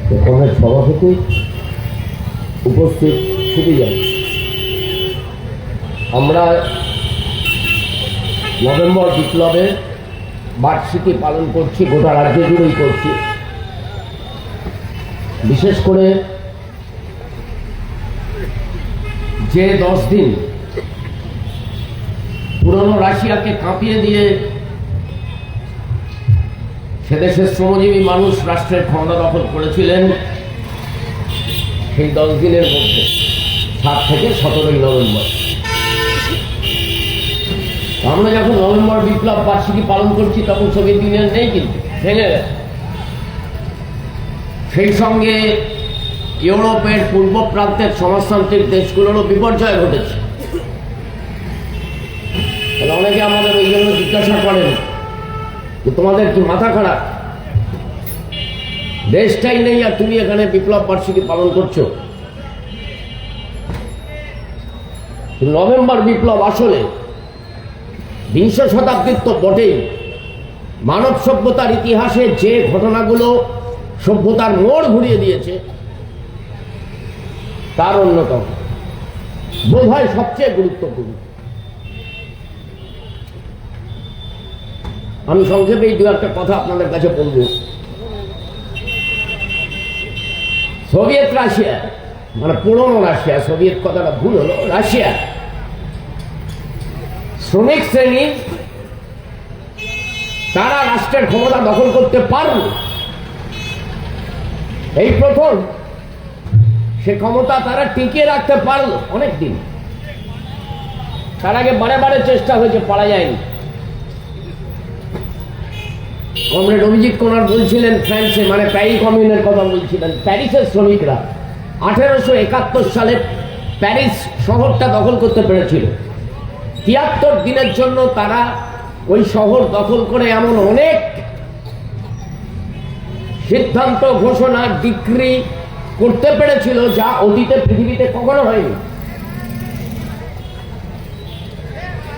কংগ্রেস সভাপতি উপস্থিত সিটিজেন, আমরা নভেম্বর বিপ্লবের বার্ষিকী পালন করছি, গোটা রাজ্য জুড়েই করছি। বিশেষ করে যে 10 দিন পুরনো রাশিয়াকে কাঁপিয়ে দিয়ে সেদেশের শ্রমজীবী মানুষ রাষ্ট্রের ক্ষমতা দখল করেছিলেন, সেই 10 দিনের মধ্যে 7 থেকে 17 নভেম্বর আমরা যখন নভেম্বর বিপ্লব বার্ষিকী পালন করছি তখন সোভিয়েত ইউনিয়ন নেই, কিন্তু ভেঙে গেছে। সেই সঙ্গে ইউরোপের পূর্ব প্রান্তের সমাজতান্ত্রিক দেশগুলোরও বিপর্যয় ঘটেছে। অনেকে আমাদের ওই জন্য জিজ্ঞাসা করেন যে তোমাদের কি মাথা খারাপ, দেশটাই নেই আর তুমি এখানে বিপ্লব বার্ষিকী পালন করছো? নভেম্বর বিপ্লব আসলে 20 শতাব্দীর তো বটেই, মানব সভ্যতার ইতিহাসে যে ঘটনাগুলো সভ্যতার মোড় ঘুরিয়ে দিয়েছে তার অন্যতম, বোধহয় সবচেয়ে গুরুত্বপূর্ণ। আমি সংক্ষেপে এই 2-1টা কথা আপনাদের কাছে বলব। সোভিয়েত রাশিয়া, মানে পুরনো রাশিয়া, সোভিয়েত কথাটা ভুল হলো, রাশিয়া শ্রমিক শ্রেণী তারা রাষ্ট্রের ক্ষমতা দখল করতে পারল, এই প্রথম সে ক্ষমতা তারা টিকিয়ে রাখতে পারল অনেকদিন। তার আগে বারে বারে চেষ্টা হয়েছে, পারা যায়নি। কমরেড অভিজিৎ কোনার বলছিলেন ফ্রান্সে, মানে প্যারি কমিউনের কথা বলছিলেন, প্যারিসের শ্রমিকরা 1871 সালে প্যারিস শহরটা দখল করতে পেরেছিল। 73 দিনের জন্য তারা ওই শহর দখল করে এমন অনেক সিদ্ধান্ত, ঘোষণা, ডিক্রি করতে পেরেছিল যা অতীতে পৃথিবীতে কখনো হয়নি।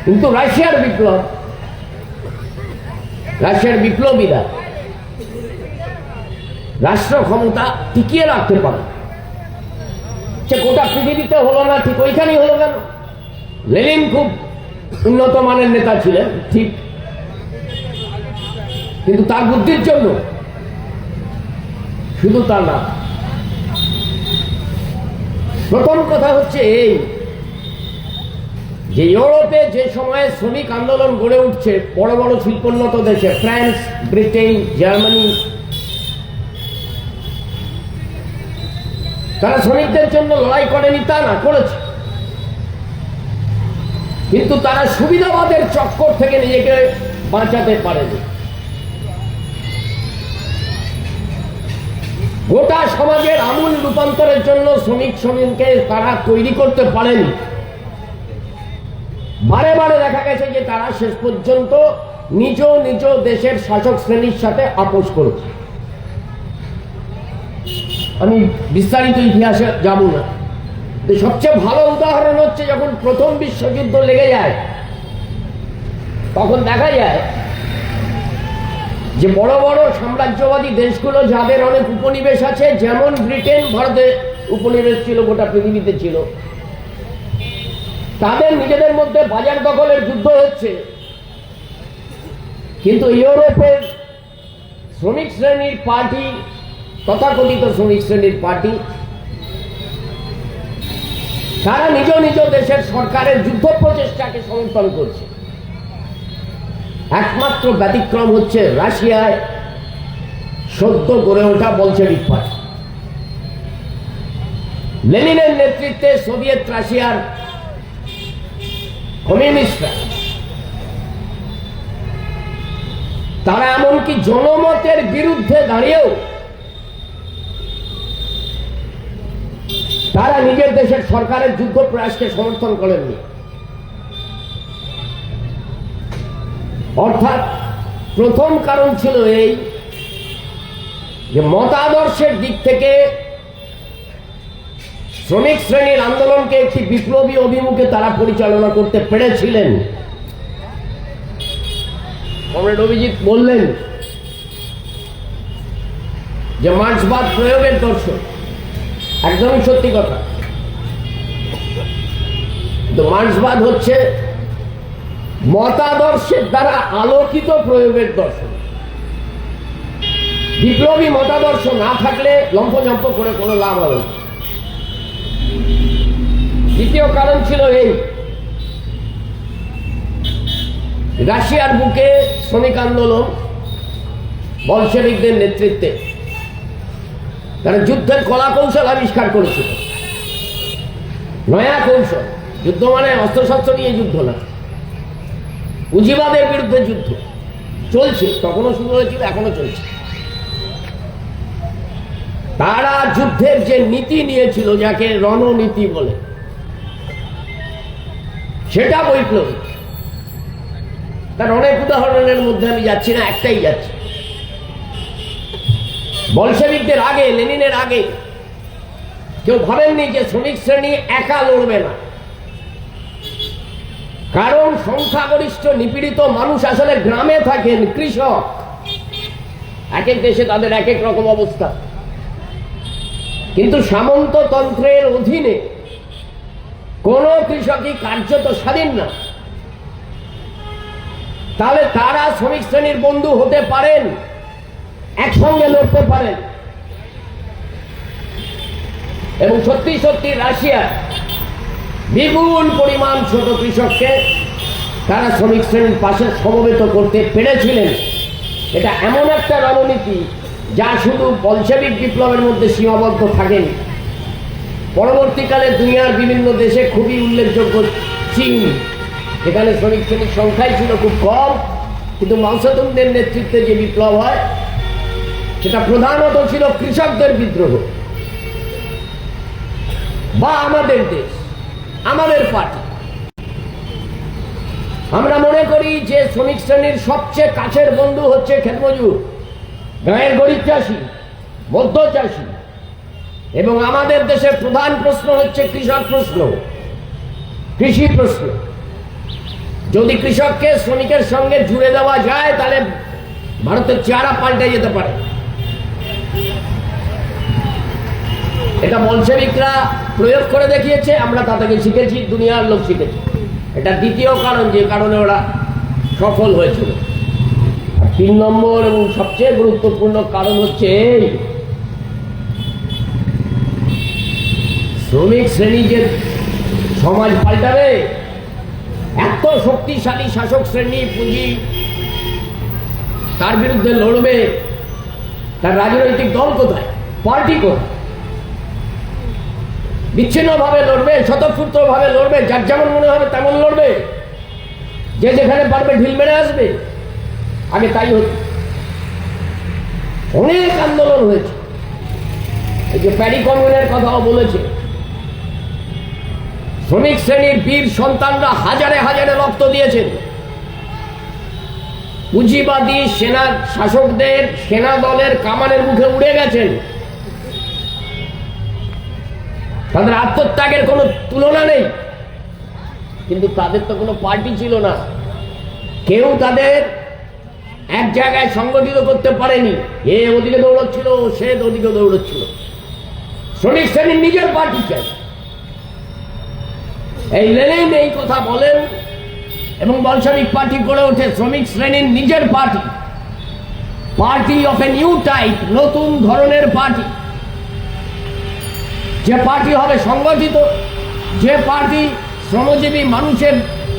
কিন্তু রাশিয়ার বিপ্লবীরা রাষ্ট্র ক্ষমতা টিকিয়ে রাখতে পারে। সে গোটা পৃথিবীতে হলো না, ঠিক ওইখানেই হলো কেন? লেনিন খুব উন্নত মানের নেতা ছিলেন, ঠিক, কিন্তু তার বুদ্ধির জন্য, শুধু তার না। প্রথম কথা হচ্ছে এই যে ইউরোপে যে সময়ে শ্রমিক আন্দোলন গড়ে উঠছে বড় বড় শিল্পোন্নত দেশে, ফ্রান্স, ব্রিটেন, জার্মানি, তারা শ্রমিকদের জন্য লড়াই করেনি তা না, করেছে, কিন্তু তারা সুবিধাবাদের চক্কর থেকে নিজেকে বাঁচাতে পারেনি। গোটা সমাজের আমূল রূপান্তরের জন্য শ্রমিককে তারা তৈরি করতে পারেনি। বারে বারে দেখা গেছে যে তারা শেষ পর্যন্ত নিজ নিজ দেশের শাসক শ্রেণীর সাথে আপোষ করেছে। আমি বিস্তারিত ইতিহাসে যাব না। সবচেয়ে ভালো উদাহরণ হচ্ছে যখন প্রথম বিশ্বযুদ্ধ লেগে যায়, তখন দেখা যায় যে বড় বড় সাম্রাজ্যবাদী দেশগুলো, যাদের অনেক উপনিবেশ আছে, যেমন ব্রিটেন ভারতে উপনিবেশ ছিল, গোটা পৃথিবীতে ছিল, তাদের নিজেদের মধ্যে বাজার দখলের যুদ্ধ হচ্ছে। কিন্তু ইউরোপের শ্রমিক শ্রেণীর পার্টি, তথাকথিত শ্রমিক শ্রেণীর পার্টি, তারা নিজ নিজ দেশের সরকারের যুদ্ধ প্রচেষ্টাকে সমর্থন করছে। একমাত্র ব্যতিক্রম হচ্ছে রাশিয়ায় সদ্য গড়ে ওঠা বলশেভিক পার্টি। লেনিনের নেতৃত্বে সোভিয়েত রাশিয়ার কমিউনিস্টরা, তারা এমনকি জনমতের বিরুদ্ধে দাঁড়িয়েও তারা নিজের দেশের সরকারের যুদ্ধ প্রয়াসকে সমর্থন করেননি। অর্থাৎ প্রথম কারণ ছিল এই যে মতাদর্শের দিক থেকে শ্রমিক শ্রেণীর আন্দোলনকে একটি বিপ্লবী অভিমুখে তারা পরিচালনা করতে পেরেছিলেন। কমরেড অভিজিৎ বললেন যে মার্ক্সবাদ প্রয়োগের দর্শন, একদমই সত্যি কথা। তো মার্ক্সবাদ হচ্ছে মতাদর্শের দ্বারা আলোকিত প্রয়োগের দর্শন। বিপ্লবী মতাদর্শ না থাকলে লম্ফঝম্প করে কোনো লাভ হবে না। দ্বিতীয় কারণ ছিল এই, রাশিয়ার বুকে শ্রমিক আন্দোলন বলশেভিকদের নেতৃত্বে তারা যুদ্ধের কলা কৌশল আবিষ্কার করেছিল। নয়া কৌশল, যুদ্ধ মানে অস্ত্রশস্ত্র নিয়ে যুদ্ধ না, পুঁজিবাদের বিরুদ্ধে যুদ্ধ চলছে, তখনও শুরু হয়েছিল, এখনো চলছে। তারা যুদ্ধের যে নীতি নিয়েছিল, যাকে রণনীতি বলে, সেটা বৈপ্লবিক। তার অনেক উদাহরণের মধ্যে আমি যাচ্ছি না, একটাই যাচ্ছি। বলশেভিকদের আগে, লেনিনের আগে কেউ ভাবেননি যে শ্রমিক শ্রেণী একা লড়বে না, কারণ সংখ্যাগরিষ্ঠ নিপীড়িত মানুষ আসলে গ্রামে থাকেন, কৃষক। এক এক দেশে তাদের এক এক রকম অবস্থা, কিন্তু সামন্ততন্ত্রের অধীনে কোন কৃষকই কার্যত স্বাধীন না। তাহলে তারা শ্রমিক শ্রেণীর বন্ধু হতে পারেন, একসঙ্গে লড়তে পারেন। এবং সত্যি সত্যি রাশিয়া বিপুল পরিমাণ ছোট কৃষককে তারা শ্রমিক শ্রেণীর পাশে সমবেত করতে পেরেছিলেন। এটা এমন একটা রণনীতি যা শুধু বলশেভিক বিপ্লবের মধ্যে সীমাবদ্ধ থাকেনি। পরবর্তীকালে দুনিয়ার বিভিন্ন দেশে খুবই উল্লেখযোগ্য চীন, যেখানে শ্রমিক শ্রেণীর সংখ্যাই ছিল খুব কম, কিন্তু মাওসেতুংদের নেতৃত্বে যে বিপ্লব হয় সেটা প্রধানত ছিল কৃষকদের বিদ্রোহ। বা আমাদের দেশ, আমাদের পার্টি, আমরা মনে করি যে শ্রমিক শ্রেণীর সবচেয়ে কাছের বন্ধু হচ্ছে ক্ষেতমজুর, গাঁয়ের গরিব চাষি, মধ্য চাষি। এবং আমাদের দেশের প্রধান প্রশ্ন হচ্ছে কৃষক প্রশ্ন, কৃষি প্রশ্ন। যদি কৃষককে শ্রমিকের সঙ্গে জুড়ে দেওয়া যায়, তাহলে ভারতের চেহারা পাল্টে যেতে পারে। এটা বলশেভিকরা প্রয়োগ করে দেখিয়েছে, আমরা তা থেকে শিখেছি, দুনিয়ার লোক শিখেছে। এটা দ্বিতীয় কারণ, যে কারণে ওরা সফল হয়েছিল। 3 নম্বর এবং সবচেয়ে গুরুত্বপূর্ণ কারণ হচ্ছে এই, শ্রমিক শ্রেণী যে সমাজ পাল্টাবে, এত শক্তিশালী শাসক শ্রেণী পুঁজি তার বিরুদ্ধে লড়বে, তার রাজনৈতিক দল কোথায়, পার্টি কোথায়? বিচ্ছিন্নভাবে লড়বে, স্বতঃস্ফূর্তভাবে লড়বে, যার যেমন মনে হবে তেমন লড়বে, যে যেখানে পারবে ঢিল মেরে আসবে। আগে তাই হতো, অনেক আন্দোলন হয়েছে। এই যে প্যারি কমিউনের কথাও বলেছে, শ্রমিক শ্রেণীর বীর সন্তানরা হাজারে হাজারে রক্ত দিয়েছেন। পুঁজিবাদী সেনা শাসকদের সেনা দলের কামানের মুখে উড়ে গেছেন। তাদের আত্মত্যাগের কোনো তুলনা নেই, কিন্তু তাদের তো কোনো পার্টি ছিল না। কেউ তাদের এক জায়গায় সংগঠিত করতে পারেনি। এ ওদিকে দৌড়চ্ছিল, সে ওদিকে দৌড়চ্ছিল। শ্রমিক শ্রেণীর নিজের পার্টি চাই। এই লেনিন এই কথা বলেন এবং বলশেভিক পার্টি গড়ে ওঠে শ্রমিক শ্রেণীর নিজের party, party of a new type, নতুন ধরনের পার্টি। যে পার্টি হবে সংগঠিত, যে পার্টি শ্রমজীবী মানুষের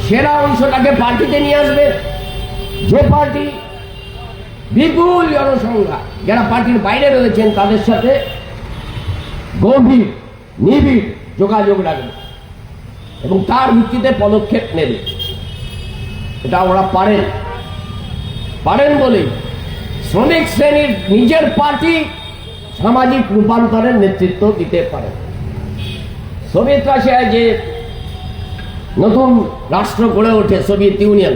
সেরা অংশটাকে পার্টিতে নিয়ে আসবে, যে পার্টি বিপুল জনসংখ্যা যারা পার্টির বাইরে রয়েছেন তাদের সাথে গভীর নিবিড় যোগাযোগ রাখবে এবং তার ভিত্তিতে পদক্ষেপ নেবে। এটা ওরা পারেন বলেই শ্রমিক শ্রেণীর নিজের পার্টি সামাজিক রূপান্তরের নেতৃত্ব দিতে পারে। সোভিয়েত রাশিয়ায় যে নতুন রাষ্ট্র গড়ে ওঠে সোভিয়েত ইউনিয়ন,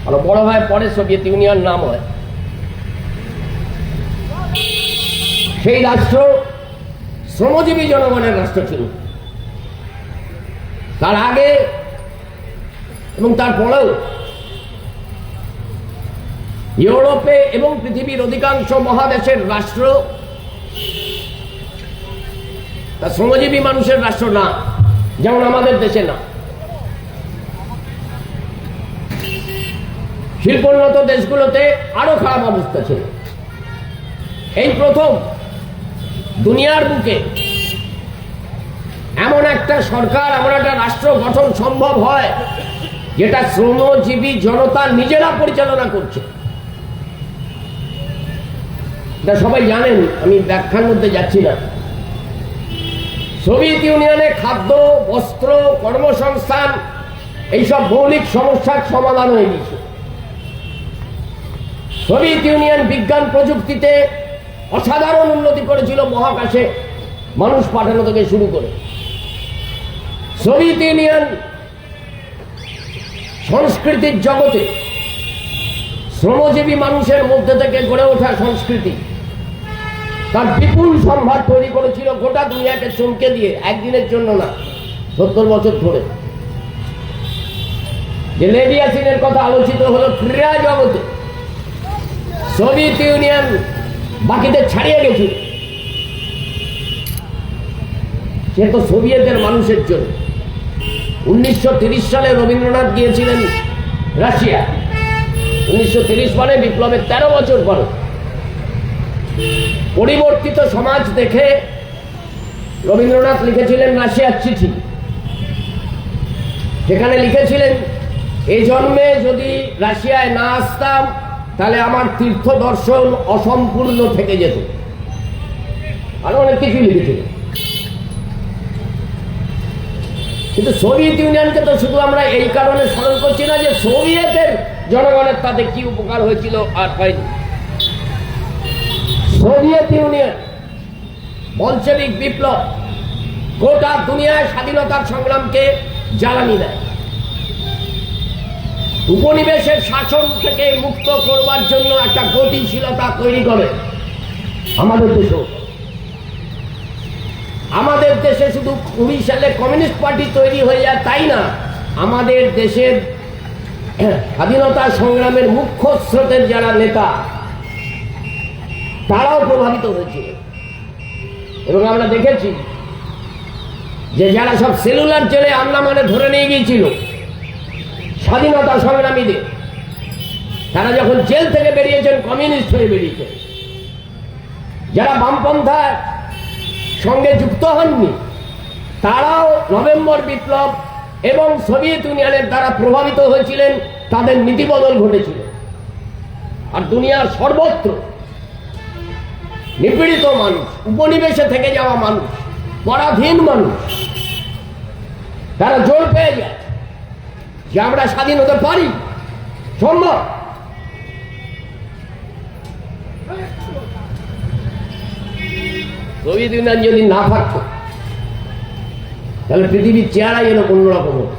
আরো বড় হয় পরে সোভিয়েত ইউনিয়ন নাম হয়, সেই রাষ্ট্র শ্রমজীবী জনগণের রাষ্ট্র ছিল। তার আগে এবং তার পরেও ইউরোপে এবং পৃথিবীর অধিকাংশ মহাদেশের রাষ্ট্র তা শ্রমজীবী মানুষের রাষ্ট্র না, যেমন আমাদের দেশে না। শিল্পোন্নত দেশগুলোতে আরো খারাপ অবস্থা ছিল। এই প্রথম দুনিয়ার বুকে এমন একটা সরকার, এমন একটা রাষ্ট্র গঠন সম্ভব হয় যেটা শ্রমজীবী জনতা নিজেরা পরিচালনা করছে। এটা সবাই জানেন, আমি ব্যাখ্যার মধ্যে যাচ্ছি না। সোভিয়েত ইউনিয়নে খাদ্য, বস্ত্র, কর্মসংস্থান এইসব মৌলিক সমস্যার সমাধান হয়ে গেছে। সোভিয়েত ইউনিয়ন বিজ্ঞান প্রযুক্তিতে অসাধারণ উন্নতি করেছিল, মহাকাশে মানুষ পাঠানো থেকে শুরু করে। সোভিয়েত ইউনিয়ন সংস্কৃতির জগতে শ্রমজীবী মানুষের মধ্যে থেকে গড়ে ওঠা সংস্কৃতি তার বিপুল সম্ভার তৈরি করেছিল, গোটা দুনিয়াকে চমকে দিয়ে, একদিনের জন্য না, 70 বছর ধরে। যে লেভিয়াসিনের কথা আলোচিত হলো ক্রীড়া জগতে, সোভিয়েত ইউনিয়ন বাকিদের ছাড়িয়ে গেছিল। সে তো সোভিয়েতের মানুষের জন্য। 1930 সালে রবীন্দ্রনাথ গিয়েছিলেন রাশিয়া। 1930 মানে বিপ্লবের 13 বছর পরে। পরিবর্তিত সমাজ দেখে রবীন্দ্রনাথ লিখেছিলেন রাশিয়ার চিঠি। সেখানে লিখেছিলেন, এই জন্মে যদি রাশিয়ায় না আসতাম তাহলে আমার তীর্থ দর্শন অসম্পূর্ণ থেকে যেত। আরো অনেক কিছু লিখেছিলেন। কিন্তু সোভিয়েত ইউনিয়নকে তো শুধু আমরা এই কারণে স্মরণ করছি না যে সোভিয়েতের জনগণের তাতে কি উপকার হয়েছিল আর হয়নি। সোভিয়েত ইউনিয়ন বলশেভিক বিপ্লব গোটা দুনিয়ায় স্বাধীনতার সংগ্রামকে জ্বালানি দেয়। উপনিবেশের শাসন থেকে মুক্ত করবার জন্য একটা গতিশীলতা তৈরি করে আমাদের দেশেও। আমাদের দেশে শুধু 19 সালে কমিউনিস্ট পার্টি তৈরি হয়ে যায় তাই না, আমাদের দেশের স্বাধীনতা সংগ্রামের মুখ্য স্রোতের যারা নেতা তারাও প্রভাবিত হয়েছিল। এবং আমরা দেখেছি যে যারা সব সেলুলার জেলে আন্দামানে ধরে নিয়ে গিয়েছিল স্বাধীনতা সংগ্রামীদের, তারা যখন জেল থেকে বেরিয়েছেন কমিউনিস্ট হয়ে বেরিয়েছেন। যারা বামপন্থার সঙ্গে যুক্ত হননি তারাও নভেম্বর বিপ্লব এবং সোভিয়েত ইউনিয়নের দ্বারা প্রভাবিত হয়েছিলেন, তাদের নীতিবদল ঘটেছিল। আর দুনিয়ার সর্বত্র নিপীড়িত মানুষ, উপনিবেশে থেকে যাওয়া মানুষ, পরাধীন মানুষ, তারা জোর পেয়ে যায় যে আমরা স্বাধীন হতে পারি, সম্ভব। সোভিয়েত ইউনিয়ন যদি না থাকতো তাহলে পৃথিবীর চেহারা যেন অন্যরকম হতো।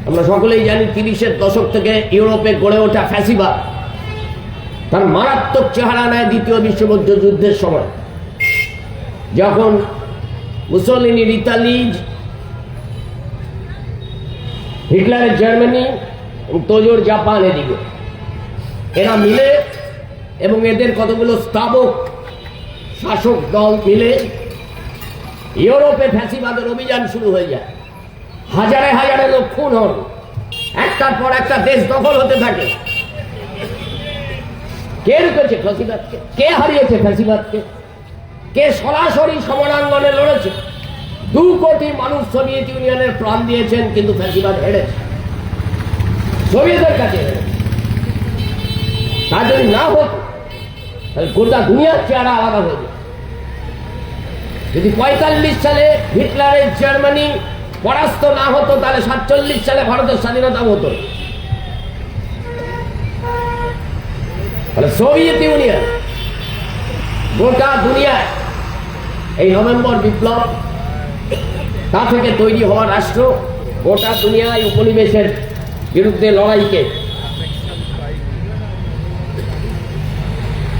আমরা সকলেই জানি 30-এর দশক থেকে ইউরোপে গড়ে ওঠা ফ্যাসিবাদ তার মারাত্মক চেহারা নেয় দ্বিতীয় বিশ্বযুদ্ধ যুদ্ধের সময়, যখন মুসোলিনির ইতালি, হিটলারের জার্মানি এবং তোজোর জাপান, এদিকে এরা মিলে এবং এদের কতগুলো স্থাবক শাসক দল মিলে ইউরোপে ফ্যাসিবাদের অভিযান শুরু হয়ে যায়। হাজারে হাজারে লোক খুন হন, একটার পর একটা দেশ দখল হতে থাকে। কে রুখেছে ফ্যাসিবাদকে? কে হারিয়েছে ফ্যাসিবাদকে? কে সরাসরি সমরাঙ্গনে লড়েছে? 2 কোটি মানুষ সোভিয়েত ইউনিয়নের প্রাণ দিয়েছেন, কিন্তু ফ্যাসিবাদ হেরেছে, সোভিয়েতের কাছে হেরেছে। তা যদি না হতো তাহলে গোটা দুনিয়ার চেহারা আলাদা হয়ে যেত। যদি 45 সালে হিটলারের জার্মানি পরাস্ত না হতো তাহলে 47 সালে ভারতের স্বাধীনতা হতো। তাহলে সোভিয়েত ইউনিয়ন গোটা দুনিয়ায় এই নভেম্বর বিপ্লব, তা থেকে তৈরি হওয়া রাষ্ট্র গোটা দুনিয়ায় উপনিবেশের বিরুদ্ধে লড়াইকে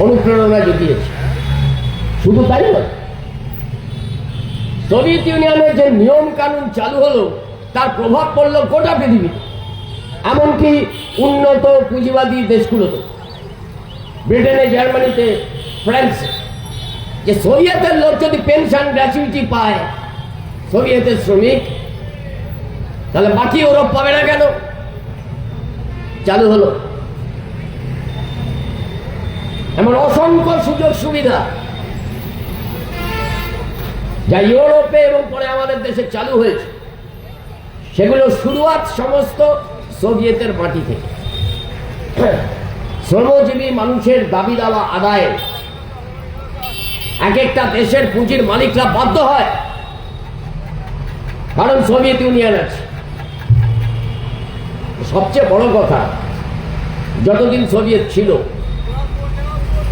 অনুপ্রেরণা জুগিয়েছে। শুধু তাই নয়, সোভিয়েত ইউনিয়নের যে নিয়ম কানুন চালু হলো তার প্রভাব পড়লো গোটা পৃথিবীতে। এমনকি উন্নত পুঁজিবাদী দেশগুলোতে, ব্রিটেনে, জার্মানিতে, ফ্রান্সে, যে সোভিয়েতের লোক যদি পেনশন গ্র্যাচুইটি পায়, সোভিয়েতের শ্রমিক, তাহলে বাকি ইউরোপ পাবে না কেন? চালু হলো। এমন অসংখ্য সুযোগ সুবিধা যা ইউরোপে এবং পরে আমাদের দেশে চালু হয়েছে, সেগুলো শুরুয়াত সমস্ত সোভিয়েতের মাটি থেকে। শ্রমজীবী মানুষের দাবি দাওয়া আদায়ে এক একটা দেশের পুঁজির মালিকরা বাধ্য হয়, কারণ সোভিয়েত ইউনিয়ন আছে। সবচেয়ে বড় কথা, যতদিন সোভিয়েত ছিল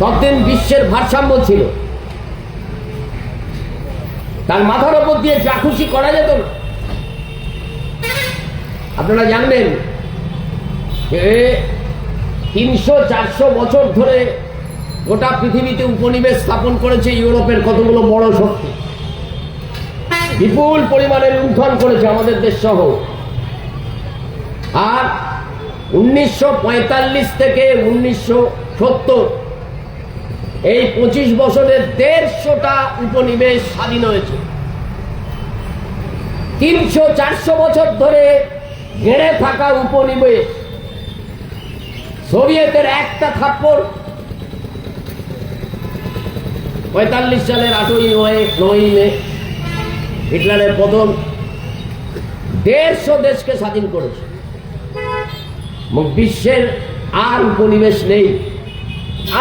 ততদিন বিশ্বের ভারসাম্য ছিল। তার মাথার উপর দিয়ে যা খুশি করা যেত না। আপনারা জানবেন যে 300-400 বছর ধরে গোটা পৃথিবীতে উপনিবেশ স্থাপন করেছে ইউরোপের কতগুলো বড় শক্তি, বিপুল পরিমাণে লুণ্ঠন করেছে আমাদের দেশ সহ। আর 1945 থেকে 1970 এই 25 বছরের 150টা উপনিবেশ স্বাধীন হয়েছে। 300-400 বছর ধরে ঘেরে থাকা উপনিবেশ সোভিয়েতের একটা থাপ্পড় 45 সালের 8ই মে হিটলারের পতন 150 দেশকে স্বাধীন করেছে। বিশ্বের আর উপনিবেশ নেই,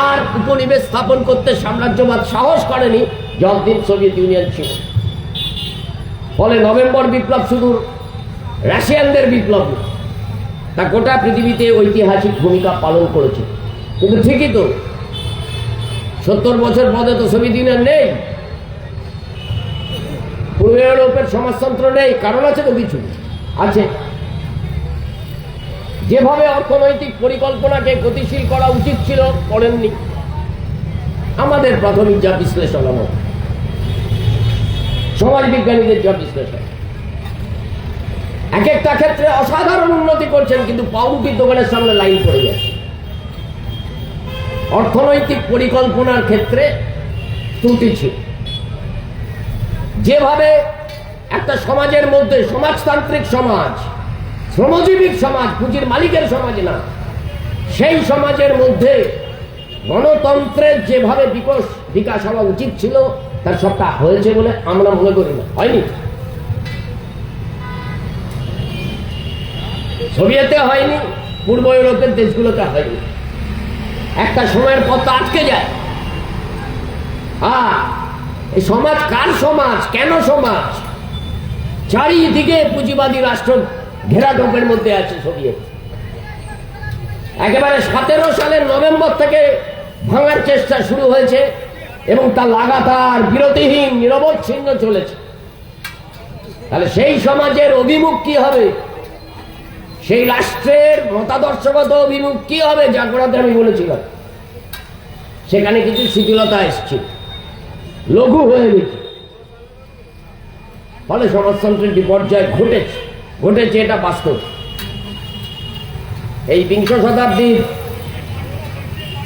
আর উপনিবেশ স্থাপন করতে সাম্রাজ্যবাদ সাহস করেনি যতদিন সোভিয়েত ইউনিয়ন ছিল। ফলে নভেম্বর বিপ্লব শুধু রাশিয়ানদের বিপ্লব না, তা গোটা পৃথিবীতে ঐতিহাসিক ভূমিকা পালন করেছে। কিন্তু ঠিকই তো, 70 বছর পরে তো সোভিয়েত ইউনিয়ন নেই, পূর্ব ইউরোপের সমাজতন্ত্র নেই। কারণ আছে তো, কিছু আছে। যেভাবে অর্থনৈতিক পরিকল্পনাকে গতিশীল করা উচিত ছিল করেননি। আমাদের প্রাথমিক যা বিশ্লেষণ, আমার সমাজবিজ্ঞানীদের যা বিশ্লেষণ, এক একটা ক্ষেত্রে অসাধারণ উন্নতি করছেন, কিন্তু পাউরুটির দোকানের সামনে লাইন পড়ে যাচ্ছে। অর্থনৈতিক পরিকল্পনার ক্ষেত্রে ত্রুটি ছিল। যেভাবে একটা সমাজের মধ্যে, সমাজতান্ত্রিক সমাজ, শ্রমজীবী সমাজ, পুঁজির মালিকের সমাজ না, সেই সমাজের মধ্যে গণতন্ত্রের যেভাবে বিকাশ হওয়া উচিত ছিল, তার সবটা হয়েছে বলে আমরা মনে করি না। হয়নি, সোভিয়েতে হয়নি, পূর্ব ইউরোপের দেশগুলোতে হয়নি। একটা সময়ের পর তো আটকে যায়। এই সমাজ কার সমাজ, কেন সমাজ? চারিদিকে পুঁজিবাদী রাষ্ট্র ঘেরাটোপের মধ্যে আছে সোভিয়েত। একেবারে 17 সালের নভেম্বর থেকে ভাঙার চেষ্টা শুরু হয়েছে এবং তা লাগাতার বিরতিহীন নিরবচ্ছিন্ন চলেছে। তাহলে সেই সমাজের অভিমুখ কি হবে? সেই রাষ্ট্রের মতাদর্শগত অভিমুখ কি হবে? যা করাতে আমি বলেছিলাম, সেখানে কিছু শিথিলতা এসছে, লঘু হয়ে গেছে। ফলে সমাজতন্ত্রের বিপর্যয় ঘটেছে, এটা বাস্তব। এই বিংশ শতাব্দীর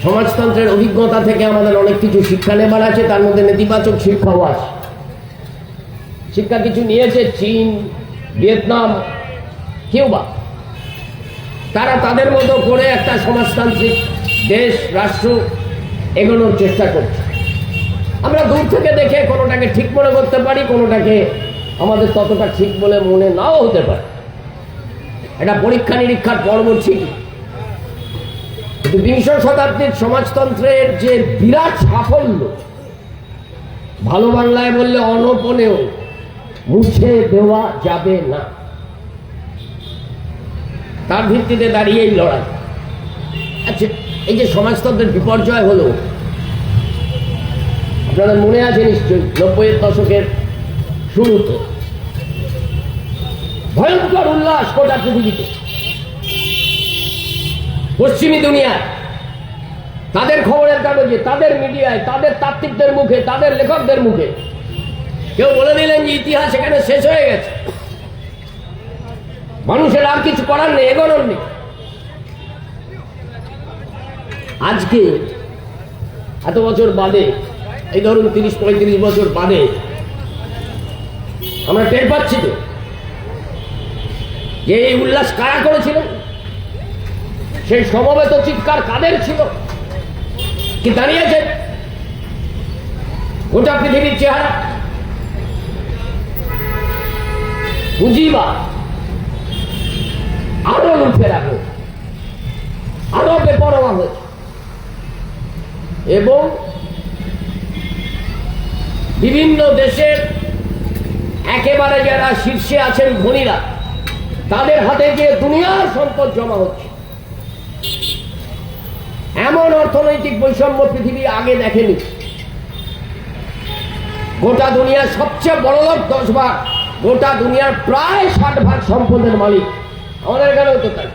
সমাজতন্ত্রের অভিজ্ঞতা থেকে আমাদের অনেক কিছু শিক্ষা নেবার আছে, তার মধ্যে নেতিবাচক শিক্ষাও আছে। শিক্ষা কিছু নিয়েছে চীন, ভিয়েতনাম, কিউবা। তারা তাদের মতো করে একটা সমাজতান্ত্রিক দেশ, রাষ্ট্র এগোনোর চেষ্টা করছে। আমরা দূর থেকে দেখে কোনোটাকে ঠিক মনে করতে পারি, কোনোটাকে আমাদের ততটা ঠিক বলে মনে নাও হতে পারে। এটা পরীক্ষা নিরীক্ষার পর্ব ঠিকই, কিন্তু বিংশ শতাব্দীর সমাজতন্ত্রের যে বিরাট সাফল্য, ভালো বাংলায় বললে অনপনেও মুছে দেওয়া যাবে না। তার ভিত্তিতে দাঁড়িয়ে এই লড়াই। আচ্ছা, এই যে সমাজতন্ত্রের বিপর্যয় হলো, আপনাদের মনে আছে নিশ্চয়ই 90-এর দশকের শুরুতে ভয়ঙ্কর উল্লাস গোটা পৃথিবীতে, পশ্চিমী দুনিয়ায়, তাদের খবরের কাগজে, তাদের মিডিয়ায়, তাদের তাত্ত্বিকদের মুখে, তাদের লেখকদের মুখে কেউ বলে দিলেন যে ইতিহাস এখানে শেষ হয়ে গেছে, মানুষের আর কিছু করার নেই, এগোনোর নেই। আজকে এত বছর বাদে, এই ধরুন 30-35 বছর বাদে আমরা টের পাচ্ছি তো যে এই উল্লাস কারা করেছিলেন, সেই সমবেত চিৎকার কাদের ছিল, কি দাঁড়িয়েছে গোটা পৃথিবীর চেহারা। পুঁজিবাদ আরো লুঠে রাখো, আরো বেপরোয়া হয়েছে, এবং বিভিন্ন দেশের একেবারে যারা শীর্ষে আছেন ধনীরা, তাদের হাতে যে দুনিয়ার সম্পদ জমা হচ্ছে। এমন অর্থনৈতিক বৈষম্য পৃথিবী আগে দেখেনি। গোটা দুনিয়ার সবচেয়ে বড় লোক 10 ভাগ, গোটা দুনিয়ার প্রায় 60 ভাগ সম্পদের মালিক আমাদের এখানেও তো তাই।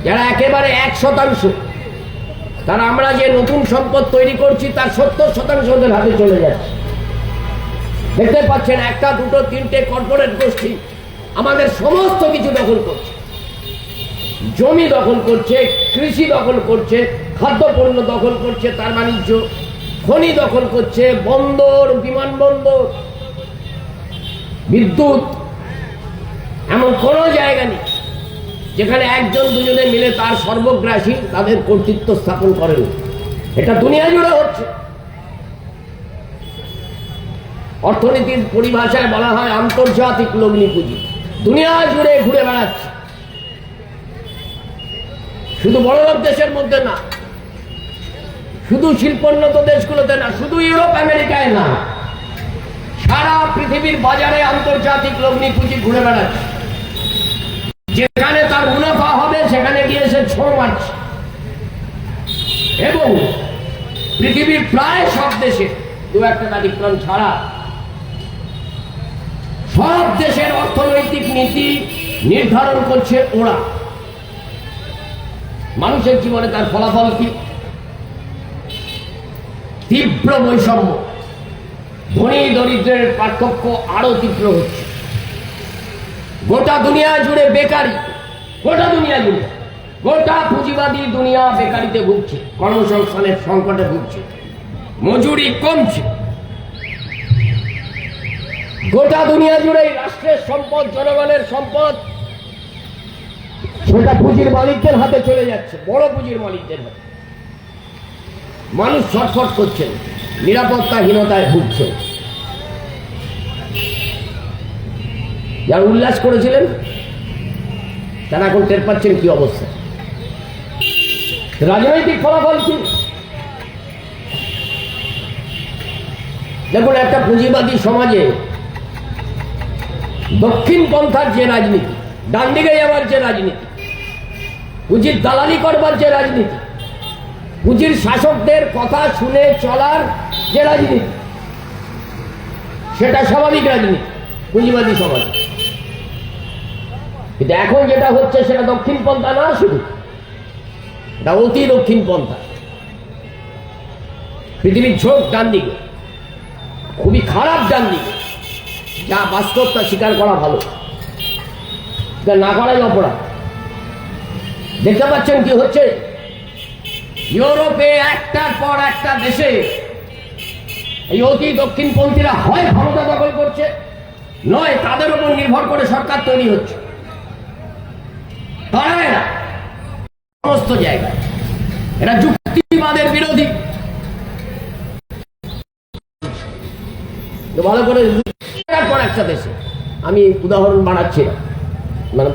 যারা একেবারে 1% তারা আমরা যে নতুন সম্পদ তৈরি করছি তার 70% ওদের হাতে চলে যাচ্ছে। দেখতে পাচ্ছেন, 1, 2, 3টে কর্পোরেট গোষ্ঠী আমাদের সমস্ত কিছু দখল করছে, জমি দখল করছে, কৃষি দখল করছে, খাদ্যপণ্য দখল করছে, তার বাণিজ্য, খনি দখল করছে, বন্দর, বিমানবন্দর, বিদ্যুৎ। এমন কোনো জায়গা নেই যেখানে একজন দুজনে মিলে তার সর্বগ্রাসী তাদের কর্তৃত্ব স্থাপন করেন। এটা দুনিয়া জুড়ে হচ্ছে। অর্থনীতির পরিভাষায় বলা হয় আন্তর্জাতিক লগ্নি পুঁজি, দুনিয়া জুড়ে ঘুরে বেড়াচ্ছে। শুধু বড়লোক দেশের মধ্যে না, শুধু শিল্পোন্নত দেশগুলোতে না, শুধু ইউরোপ আমেরিকায় না, সারা পৃথিবীর বাজারে আন্তর্জাতিক লগ্নি পুঁজি ঘুরে বেড়াচ্ছে। যেখানে তার মুনাফা হবে সেখানে গিয়ে সে ছো মারছে। এবং পৃথিবীর প্রায় সব দেশে, 2-1টা ব্যতিক্রম ছাড়া, সব দেশের অর্থনৈতিক নীতি নির্ধারণ করছে ওরা। মানুষের জীবনে তার ফলাফল কি? তীব্র বৈষম্য, ধনী দরিদ্রের পার্থক্য আরো তীব্র হচ্ছে। গোটা দুনিয়া জুড়ে বেকারি, গোটা দুনিয়া জুড়ে, গোটা পুঁজিবাদী দুনিয়া বেকারিতে ভুগছে, কর্মসংস্থানের সংকটে ভুগছে, মজুরি কমছে। গোটা দুনিয়া জুড়ে রাষ্ট্রের সম্পদ, জনগণের সম্পদ, সেটা পুঁজির মালিকদের হাতে চলে যাচ্ছে, বড় পুঁজির মালিকদের হাতে। মানুষ ছটফট করছেন, নিরাপত্তাহীনতায় ভুগছে। যারা উল্লাস করেছিলেন তারা এখন টের পাচ্ছেন কি অবস্থা। রাজনৈতিক ফলাফল কি? দেখুন, একটা পুঁজিবাদী সমাজে দক্ষিণ পন্থার যে রাজনীতি, ডান দিকে যাওয়ার যে রাজনীতি, পুঁজির দালালি করবার যে রাজনীতি, পুঁজির শাসকদের কথা শুনে চলার যে রাজনীতি, সেটা স্বাভাবিক রাজনীতি পুঁজিবাদী সমাজ। কিন্তু এখন যেটা হচ্ছে সেটা দক্ষিণ পন্থা না, শুধু এটা অতি দক্ষিণ পন্থা। পৃথিবীর ঝোঁক ডান দিকে, খুবই খারাপ ডান দিকে, যা বাস্তবতা স্বীকার করা ভালো, না করাই অপরাধ। দেখতে পাচ্ছেন কি হচ্ছে? ইউরোপে একটার পর একটা দেশে এই অতি দক্ষিণপন্থীরা হয় ক্ষমতা দখল করছে, নয় তাদের উপর নির্ভর করে সরকার তৈরি হচ্ছে। পারে না সমস্ত জায়গায়। এরা যুক্তিবাদের বিরোধী। ভালো করে পর একটা দেশে, আমি উদাহরণ বানাচ্ছি না, মানে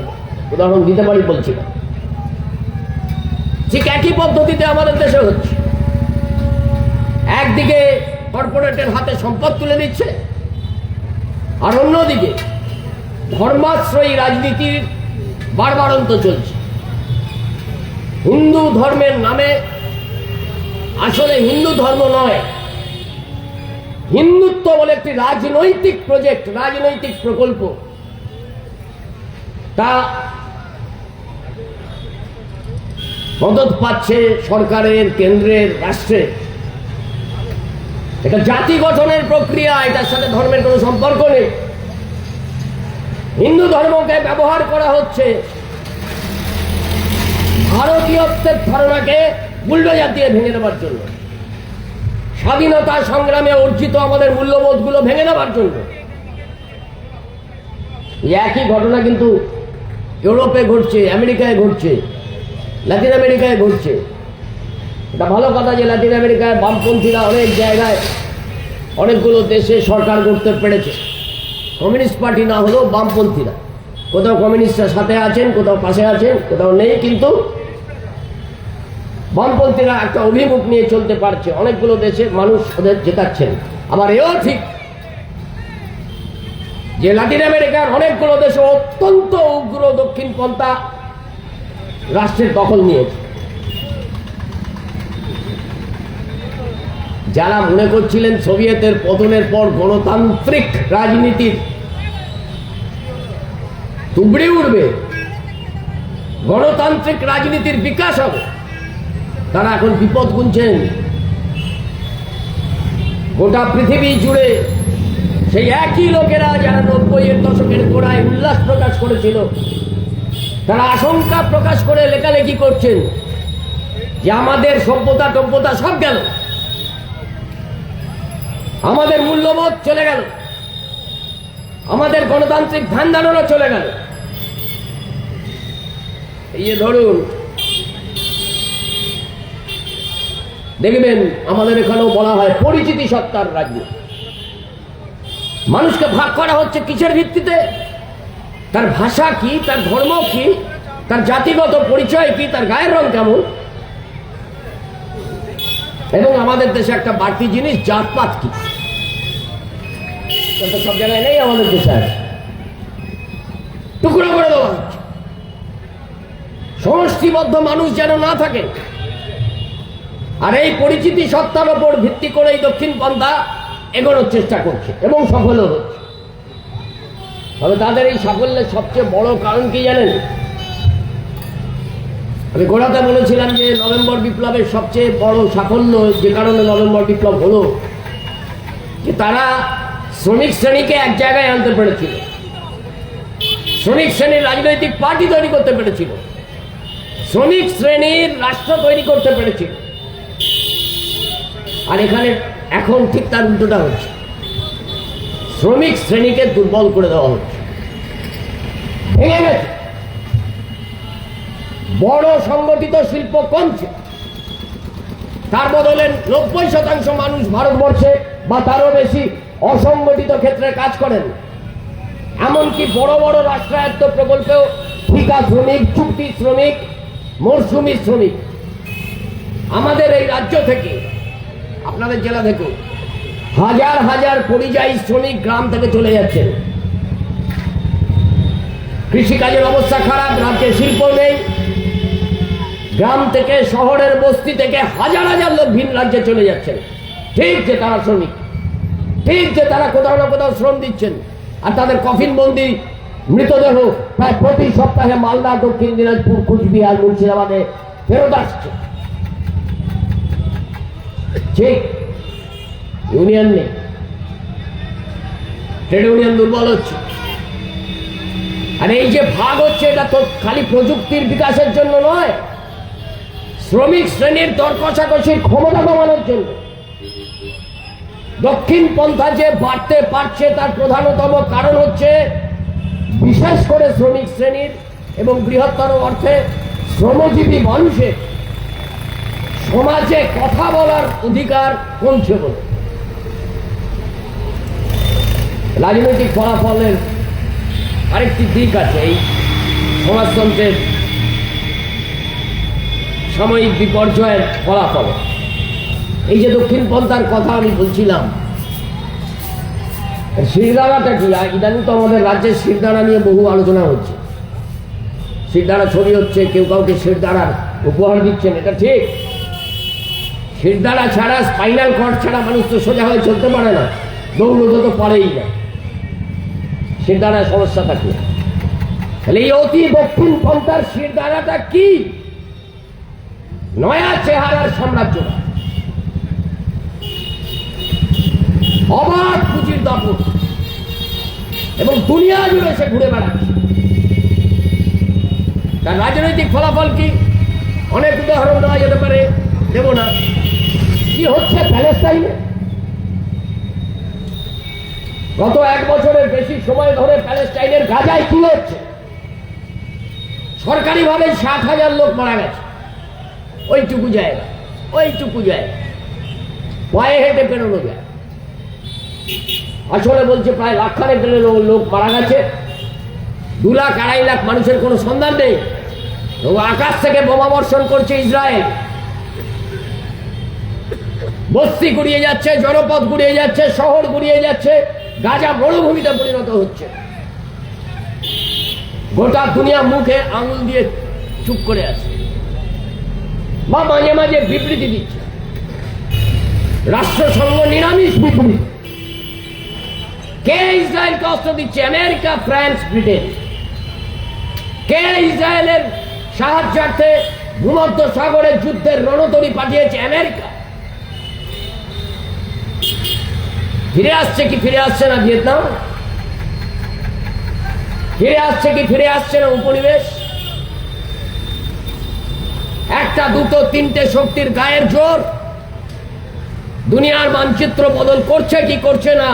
উদাহরণ দিতে পারি বলছি না, ঠিক একই পদ্ধতিতে আমাদের দেশে হচ্ছে। একদিকে কর্পোরেটের হাতে সম্পদ তুলে দিচ্ছে, আর অন্যদিকে ধর্মাশ্রয়ী রাজনীতির বাড়বাড়ন্ত চলছে। হিন্দু ধর্মের নামে আসলে হিন্দু ধর্ম নয়, হিন্দুত্ব বলে একটি রাজনৈতিক প্রজেক্ট, রাজনৈতিক প্রকল্প, তা মদত পাচ্ছে সরকারের, কেন্দ্রের, রাষ্ট্রের। এটা জাতি গঠনের প্রক্রিয়া, এটার সাথে ধর্মের কোনো সম্পর্ক নেই। হিন্দু ধর্মকে ব্যবহার করা হচ্ছে ভারতীয়ত্বের ধারণাকে বুলডোজার দিয়ে ভেঙে দেওয়ার জন্য, স্বাধীনতা সংগ্রামে অর্জিত আমাদের মূল্যবোধগুলো ভেঙে দেওয়ার জন্য। একই ঘটনা কিন্তু ইউরোপে ঘটছে, আমেরিকায় ঘটছে, লাতিন আমেরিকায় ঘটছে। এটা ভালো কথা যে লাতিন আমেরিকায় বামপন্থীরা অনেক জায়গায় অনেকগুলো দেশে সরকার করতে পেরেছে। কমিউনিস্ট পার্টি না হলেও বামপন্থীরা, কোথাও কমিউনিস্টরা সাথে আছেন, কোথাও পাশে আছেন, কোথাও নেই, কিন্তু বামপন্থীরা একটা অভিমুখ নিয়ে চলতে পারছে। অনেকগুলো দেশে মানুষ ওদের জেতাচ্ছেন। আবার এও ঠিক যে লাতিন আমেরিকার অনেকগুলো দেশে অত্যন্ত উগ্র দক্ষিণপন্থা রাষ্ট্রের দখল নিয়েছে। যারা মনে করছিলেন সোভিয়েতের পতনের পর গণতান্ত্রিক রাজনীতির তুবড়ে উঠবে, গণতান্ত্রিক রাজনীতির বিকাশ হবে, তারা এখন বিপদ গুনছেন। গোটা পৃথিবী জুড়ে সেই একই লোকেরা যারা 90-এর দশকের গোড়ায় উল্লাস প্রকাশ করেছিল, তারা আশঙ্কা প্রকাশ করে লেখালেখি করছেন যে আমাদের সভ্যতা টভ্যতা সব গেল, আমাদের মূল্যবোধ চলে গেল, আমাদের গণতান্ত্রিক ধ্যান ধারণা চলে গেল। এই যে ধরুন, দেখবেন আমাদের এখানেও বলা হয় পরিচিতি সত্তার রাজনীতি। মানুষকে ভাগ করা হচ্ছে কিসের ভিত্তিতে? তার ভাষা কি, তার ধর্ম কি, তার জাতিগত পরিচয় কি, তার গায়ের রং কেমন। এবং আমাদের দেশে একটা বাড়তি জিনিস জাতপাত কি, সব জায়গায় নেই। আমাদের দেশে টুকরো করে দেওয়া হচ্ছে। সমষ্টিবদ্ধ মানুষ যেন না থাকে। আর এই পরিচিতি সত্তার ওপর ভিত্তি করে এই দক্ষিণপন্থা এগোনোর চেষ্টা করছে এবং সফলও হচ্ছে। তবে তাদের এই সাফল্যের সবচেয়ে বড় কারণ কি জানেন? আমি গোড়াতে বলেছিলাম যে নভেম্বর বিপ্লবের সবচেয়ে বড় সাফল্য যে কারণে নভেম্বর বিপ্লব হলো, যে তারা শ্রমিক শ্রেণীকে এক জায়গায় আনতে পেরেছিল, শ্রমিক শ্রেণীর রাজনৈতিক পার্টি তৈরি করতে পেরেছিল, শ্রমিক শ্রেণীর রাষ্ট্র তৈরি করতে পেরেছিল। আর এখানে এখন ঠিক তার উল্টোটা হচ্ছে, শ্রমিক শ্রেণীকে দুর্বল করে দেওয়া হচ্ছে, ভেঙে গেছে। বড় সংগঠিত শিল্প কমছে, তার বদলে 90% মানুষ ভারতবর্ষে বা তারও বেশি অসংগঠিত ক্ষেত্রে কাজ করেন। এমনকি বড় বড় রাষ্ট্রায়ত্ত প্রকল্পেও ঠিকা শ্রমিক, চুক্তি শ্রমিক, মরশুমি শ্রমিক। আমাদের এই রাজ্য থেকে, আপনাদের জেলা থেকে হাজার হাজার পরিযায়ী শ্রমিক গ্রাম থেকে চলে যাচ্ছেন। কৃষিকাজের অবস্থা খারাপ, রাজ্যে শিল্প নেই। গ্রাম থেকে, শহরের বস্তি থেকে হাজার হাজার লোক ভিন রাজ্যে চলে যাচ্ছেন। ঠিক যে তারা শ্রমিক, ঠিক যে তারা কোথাও না কোথাও শ্রম দিচ্ছেন, আর তাদের কফিনবন্দি মৃতদেহ প্রায় প্রতি সপ্তাহে মালদা, দক্ষিণ দিনাজপুর, কুচবিহার, মুর্শিদাবাদে ফেরত আসছে। ঠিক ইউনিয়ন নেই, ট্রেড ইউনিয়ন দুর্বল হচ্ছে। আর এই যে ভাগ হচ্ছে, এটা তো খালি প্রযুক্তির বিকাশের জন্য নয়, শ্রমিক শ্রেণীর দর কষাকষির ক্ষমতা কমানোর জন্য। দক্ষিণ পন্থা যে বাড়তে পারছে তার প্রধানতম কারণ হচ্ছে বিশেষ করে শ্রমিক শ্রেণীর এবং বৃহত্তর অর্থে শ্রমজীবী মানুষের সমাজে কথা বলার অধিকার কমছে বলে। রাজনৈতিক ফলাফলের আরেকটি দিক আছে এই সমাজতন্ত্রের সাময়িক বিপর্যয়ের ফলাফল। এই যে দক্ষিণপন্থার কথা আমি বলছিলাম, শিরদাঁড়াটা কি? ইদানিং তো আমাদের রাজ্যের শিরদাঁড়া নিয়ে বহু আলোচনা হচ্ছে, শিরদাঁড়া ছবি হচ্ছে, কেউ কাউকে শিরদাঁড়ার উপহার দিচ্ছেন, এটা ঠিক। শিরদাঁড়া ছাড়া, স্পাইনাল কর্ড ছাড়া মানুষ তো সোজা হয়ে চলতে পারে না, দৌড়তে তো পারেই না, শিরদাঁড়ায় সমস্যা থাকে। তাহলে এই অতি দক্ষিণ পন্থার শিরদাঁড়াটা কি? নয়া চেহারার সাম্রাজ্যবাদ, অবাধ পুঁজির দাপট, এবং দুনিয়া জুড়ে সে ঘুরে বেড়াচ্ছে। তার রাজনৈতিক ফলাফল কি? অনেক উদাহরণ দেওয়া যেতে পারে, দেব না। কি হচ্ছে প্যালেস্টাইনে? গত 1 বছরের বেশি সময় ধরে প্যালেস্টাইনের গাজায় কি হচ্ছে? সরকারিভাবে 60,000 লোক মারা গেছে। ওইটুকু জায়গা, পায়ে হেঁটে পেরোনো যায়। আসলে বলছে প্রায় লাখখানেক লোক মারা গেছে। 2 লাখ 2.5 লাখ মানুষের কোনো সন্ধান নেই। আকাশ থেকে বোমা বর্ষণ করছে ইসরায়েল। বস্তি গুড়িয়ে যাচ্ছে, জনপদ গুড়িয়ে যাচ্ছে, শহর গুড়িয়ে যাচ্ছে। গাজা মরুভূমিতে পরিণত হচ্ছে। গোটা দুনিয়া মুখে আঙুল দিয়ে চুপ করে আছে বা মাঝে মাঝে বিবৃতি দিচ্ছে। রাষ্ট্রসংঘ নিরামিষ বিবৃতি। কে ইসরায়েলকে অস্ত্র দিচ্ছে? America, France, Britain. কে ইসরায়েলের সাহায্যার্থে ভূমধ্য সাগরের যুদ্ধের রণতরী পাঠিয়েছে? আমেরিকা। ফিরে আসছে কি ফিরে আসছে না ভিয়েতনাম? ফিরে আসছে কি ফিরে আসছে না উপনিবেশ? 1টা 2টো 3টে শক্তির গায়ের জোর দুনিয়ার মানচিত্র বদল করছে কি করছে না?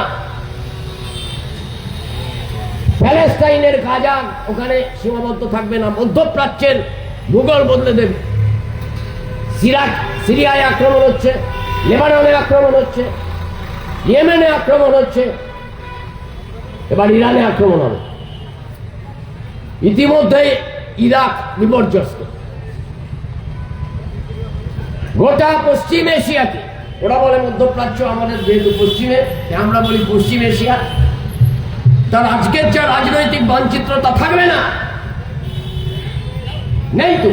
প্যালেস্টাইনের গাজা ওখানে সীমাবদ্ধ থাকবে না, মধ্যপ্রাচ্যের ভূগোল বদলে দেবে। সিরিয়ায় আক্রমণ হচ্ছে, লেবাননে আক্রমণ হচ্ছে, ইয়েমেনে আক্রমণ হচ্ছে, এবার ইরানে আক্রমণ হবে। ইতিমধ্যে ইরাক বিপর্যস্ত। গোটা পশ্চিম এশিয়াকে, ওরা বলে মধ্যপ্রাচ্য, আমাদের যেহেতু পশ্চিমে, আমরা বলি পশ্চিম এশিয়া, তার আজকের যা রাজনৈতিক মানচিত্র তা থাকবে না, নেই তো।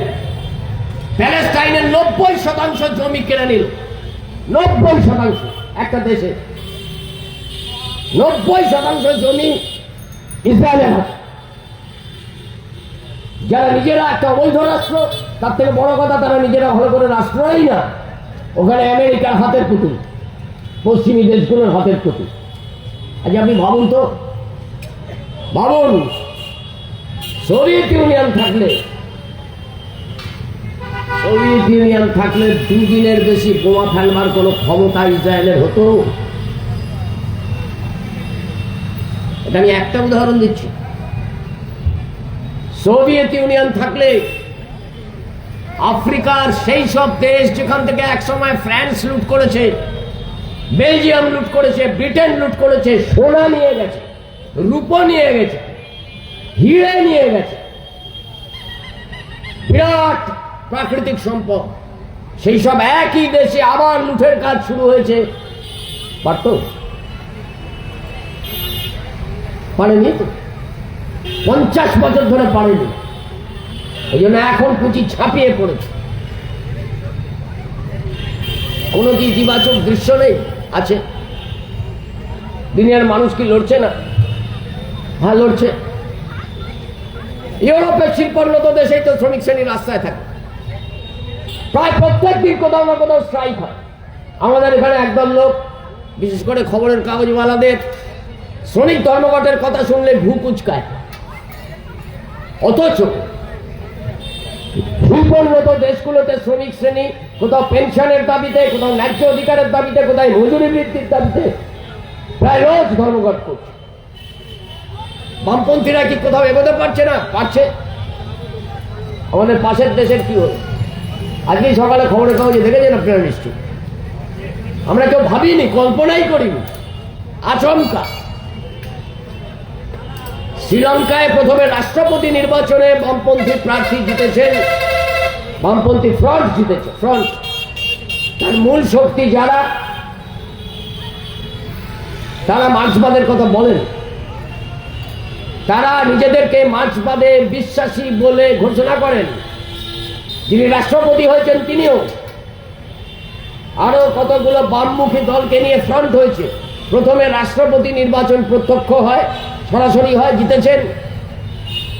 প্যালেস্টাইনের 90% জমি কেড়ে নিল। 90% একটা দেশে 90% জমি ইসরায়েলের হাতে। যারা নিজেরা একটা অবৈধ রাষ্ট্র, তার থেকে বড় কথা তারা নিজেরা ভালো করে রাষ্ট্রই না, ওখানে আমেরিকার হাতের পুতুল, পশ্চিমী দেশগুলোর হাতের পুতুল। আজ আপনি ভাবুন তো, ভাবুন সোভিয়েত ইউনিয়ন থাকলে 2 দিনের বেশি বোমা ফেলবার কোনো ক্ষমতা ইসরায়েলের হতো? এটা আমি একটা উদাহরণ দিচ্ছি। সোভিয়েত ইউনিয়ন থাকলে আফ্রিকার সেই সব দেশ যেখান থেকে একসময় ফ্রান্স লুট করেছে, বেলজিয়াম লুট করেছে, ব্রিটেন লুট করেছে, সোনা নিয়ে গেছে, রূপো নিয়ে গেছে, হিরে নিয়ে গেছে, বিরাট প্রাকৃতিক সম্পদ, সেই সব একই দেশে আবার লুটের কাজ শুরু হয়েছে। পারত? পারেনি তো। 50 বছর ধরে পারেনি। এই জন্য এখন পুঁজি ছাপিয়ে পড়েছে। কোনো কি ইতিবাচক দৃশ্য নেই? আছে। দুনিয়ার মানুষ কি লড়ছে না? হ্যাঁ, লড়ছে। ইউরোপের শিল্পোন্নত দেশেই তো শ্রমিক শ্রেণী রাস্তায় থাকে। প্রায় প্রত্যেক দিন কোথাও না কোথাও স্ট্রাইক হয়। আমাদের এখানে একদল লোক, বিশেষ করে খবরের কাগজওয়ালাদের, শ্রমিক ধর্মঘটের কথা শুনলে ভূ কুচকায়। অথচ শিল্পোন্নত দেশগুলোতে শ্রমিক শ্রেণী কোথাও পেনশনের দাবিতে, কোথাও ন্যায্য অধিকারের দাবিতে, কোথায় মজুরি বৃদ্ধির দাবিতে প্রায় রোজ ধর্মঘট করছে। বামপন্থীরা কি কোথাও এগোতে পারছে না? পারছে। আমাদের পাশের দেশের কি হল? আজকে সকালে খবরের কাগজে দেখেছেন আপনারা নিশ্চয়ই। আমরা কেউ ভাবিনি, কল্পনাই করিনি। আচমকা শ্রীলঙ্কায় প্রথমে রাষ্ট্রপতি নির্বাচনে বামপন্থী প্রার্থী জিতেছেন, বামপন্থী ফ্রন্ট জিতেছে। ফ্রন্ট, তার মূল শক্তি যারা, তারা মার্ক্সবাদের কথা বলেন। তারা নিজেদেরকে মার্ক্সবাদে বিশ্বাসী বলে ঘোষণা করেন। যিনি রাষ্ট্রপতি হয়েছেন তিনিও। আরো কতগুলো বামমুখী দলকে নিয়ে ফ্রন্ট হয়েছে। প্রথমে রাষ্ট্রপতি নির্বাচন প্রত্যক্ষ হয়, সরাসরি হয়, জিতেছেন।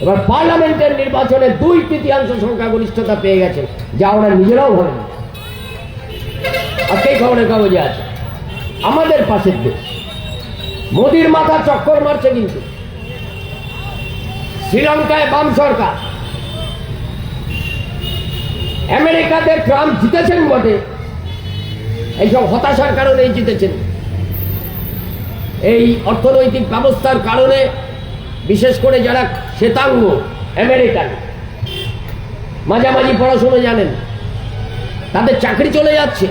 এবার পার্লামেন্টের নির্বাচনে 2/3 সংখ্যাগরিষ্ঠতা পেয়ে গেছেন, যা ওরা নিজেরাও ভাবেন। আজকেই খবরের কাগজে আছে। আমাদের পাশের দেশ মোদির মাথা চক্কর মারছে। কিন্তু শ্রীলঙ্কায় বাম সরকার, আমেরিকাতে ট্রাম্প জিতেছেন বটে, এইসব হতাশার কারণেই জিতেছেন। এই অর্থনৈতিক ব্যবস্থার কারণে, বিশেষ করে যারা শ্বেতাঙ্গ আমেরিকান, মাঝামাঝি পড়াশোনা জানেন, তাদের চাকরি চলে যাচ্ছে,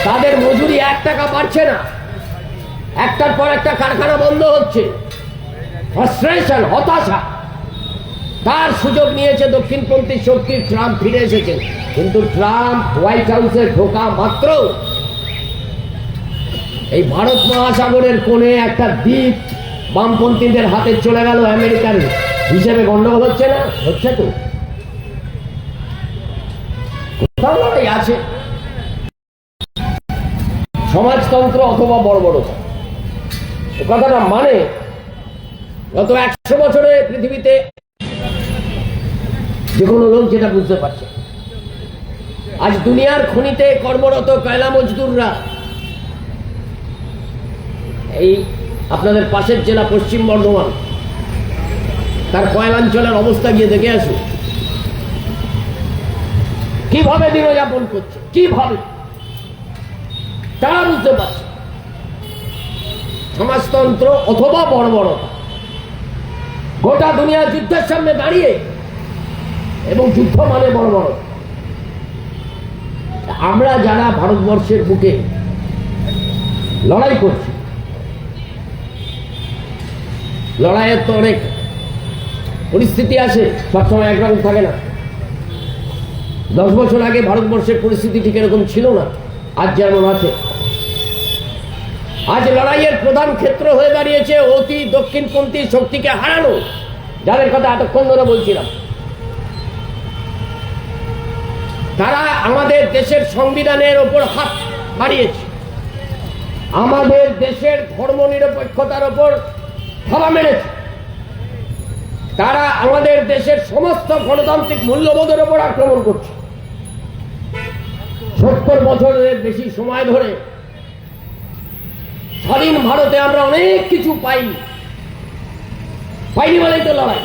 তাদের মজুরি 1 টাকা বাড়ছে না, একটার পর একটা কারখানা বন্ধ হচ্ছে, ফ্রাস্ট্রেশন, হতাশা। তার সুযোগ নিয়েছে দক্ষিণপন্থী শক্তি, ট্রাম্প ফিরে এসেছেন। কিন্তু ট্রাম্প হোয়াইট হাউসে ঢোকা মাত্র এই ভারত মহাসাগরের কোণে একটা দ্বীপ বামপন্থীদের হাতে চলে গেল। আমেরিকান হিসেবে গন্ডগোল হচ্ছে না? হচ্ছে তো। কোথাও লড়াই আছে, সমাজতন্ত্র অথবা বর্বরতা। এ কথাটা মানে গত 100 বছরে পৃথিবীতে যে কোনো লোক যেটা বুঝতে পারছে, আজ দুনিয়ার খনিতে কর্মরত কয়লা মজদুররা, এই আপনাদের পাশের জেলা পশ্চিম বর্ধমান, তার কয়লাঞ্চলের অবস্থা গিয়ে দেখে আসুন, কিভাবে দিনযাপন করছে, কিভাবে তারা বুঝতে পারছে সমাজতন্ত্র অথবা বর্বরতা। গোটা দুনিয়া যুদ্ধের সামনে দাঁড়িয়ে, এবং যুদ্ধ মানে বর্বরতা। আমরা যারা ভারতবর্ষের বুকে লড়াই করছি, লড়াইয়ের তো অনেক পরিস্থিতি আছে, সবসময় একরকম থাকে না। 10 বছর আগে ভারতবর্ষের পরিস্থিতি ঠিক এরকম ছিল না, আজ যেমন আছে। আজ লড়াইয়ের প্রধান ক্ষেত্র হয়ে দাঁড়িয়েছে অতি দক্ষিণপন্থী শক্তিকে হারানো, যাদের কথা এতক্ষণ ধরে বলছিলাম। তারা আমাদের দেশের সংবিধানের ওপর হাত বাড়িয়েছে, আমাদের দেশের ধর্মনিরপেক্ষতার ওপর থাবা মেরেছে, তারা আমাদের দেশের সমস্ত গণতান্ত্রিক মূল্যবোধের ওপর আক্রমণ করছে। 70 বছরের বেশি সময় ধরে স্বাধীন ভারতে আমরা অনেক কিছু পাইনি বলেই তো লড়াই।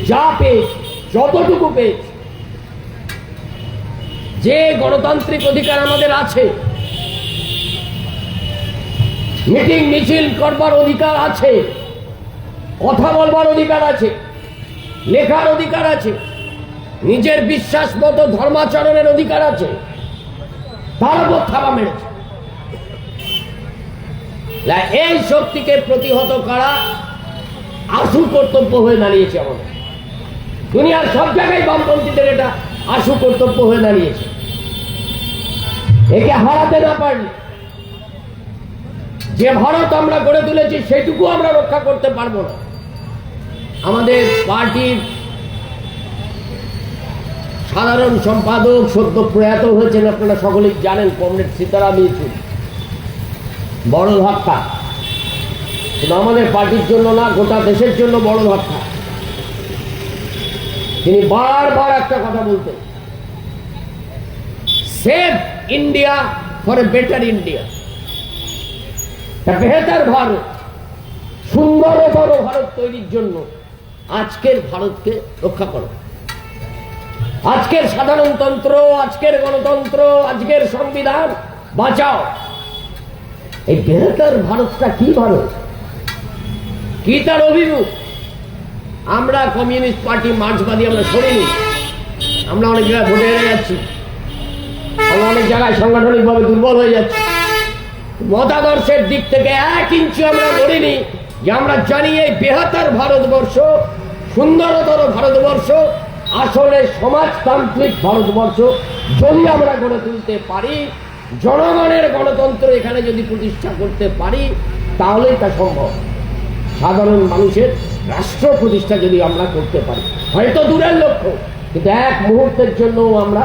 যা পেয়েছি, যতটুকু পেয়েছি, যে গণতান্ত্রিক অধিকার আমাদের আছে, মিটিং মিছিল করবার অধিকার আছে, কথা বলবার অধিকার আছে, লেখার অধিকার আছে, নিজের বিশ্বাস মতো ধর্মাচরণের অধিকার আছে, তার উপর থাবা মেরেছে। এই শক্তিকে প্রতিহত করা আশু কর্তব্য হয়ে দাঁড়িয়েছে আমাদের। দুনিয়ার সব জায়গায় বামপন্থীদের এটা আশু কর্তব্য হয়ে দাঁড়িয়েছে। একে হারাতে না পারলে যে ভারত আমরা গড়ে তুলেছি সেটুকু আমরা রক্ষা করতে পারবো না। আমাদের পার্টির সাধারণ সম্পাদক সদ্য প্রয়াত হয়েছেন, আপনারা সকলেই জানেন, কমরেড সীতারাম ইয়েচুরি। বড় ধাক্কা, কিন্তু আমাদের পার্টির জন্য না, গোটা দেশের জন্য বড় ধাক্কা। তিনি বারবার একটা কথা বলতেন, save India for a better India, বেহতর ভারত, সুন্দরতর ভারত তৈরির জন্য আজকের ভারতকে রক্ষা করো। আজকের সাধারণতন্ত্র, আজকের গণতন্ত্র, আজকের সংবিধান বাঁচাও। এই বেহতর ভারতটা কি ভারত, কি তার অভিমুখ? আমরা কমিউনিস্ট পার্টি, মার্ক্সবাদী আমরা সরিনি। আমরা অনেক জায়গায় ভোটে হেরে যাচ্ছি, আমরা অনেক জায়গায় সাংগঠনিকভাবে দুর্বল হয়ে যাচ্ছি। মতাদর্শের দিক থেকে 1 ইঞ্চি আমরা লড়িনি, যে আমরা জানি এই বেহতর ভারতবর্ষ, সুন্দরতর ভারতবর্ষ, আসলে সমাজতান্ত্রিক ভারতবর্ষ যদি আমরা গড়ে তুলতে পারি, জনগণের গণতন্ত্র এখানে যদি প্রতিষ্ঠা করতে পারি, তাহলেই তা সম্ভব। সাধারণ মানুষের রাষ্ট্র প্রতিষ্ঠা যদি আমরা করতে পারি, হয়তো দূরের লক্ষ্য, কিন্তু এক মুহূর্তের জন্য আমরা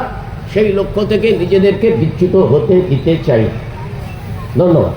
সেই লক্ষ্য থেকে নিজেদেরকে বিচ্যুত হতে দিতে চাই। ধন্যবাদ।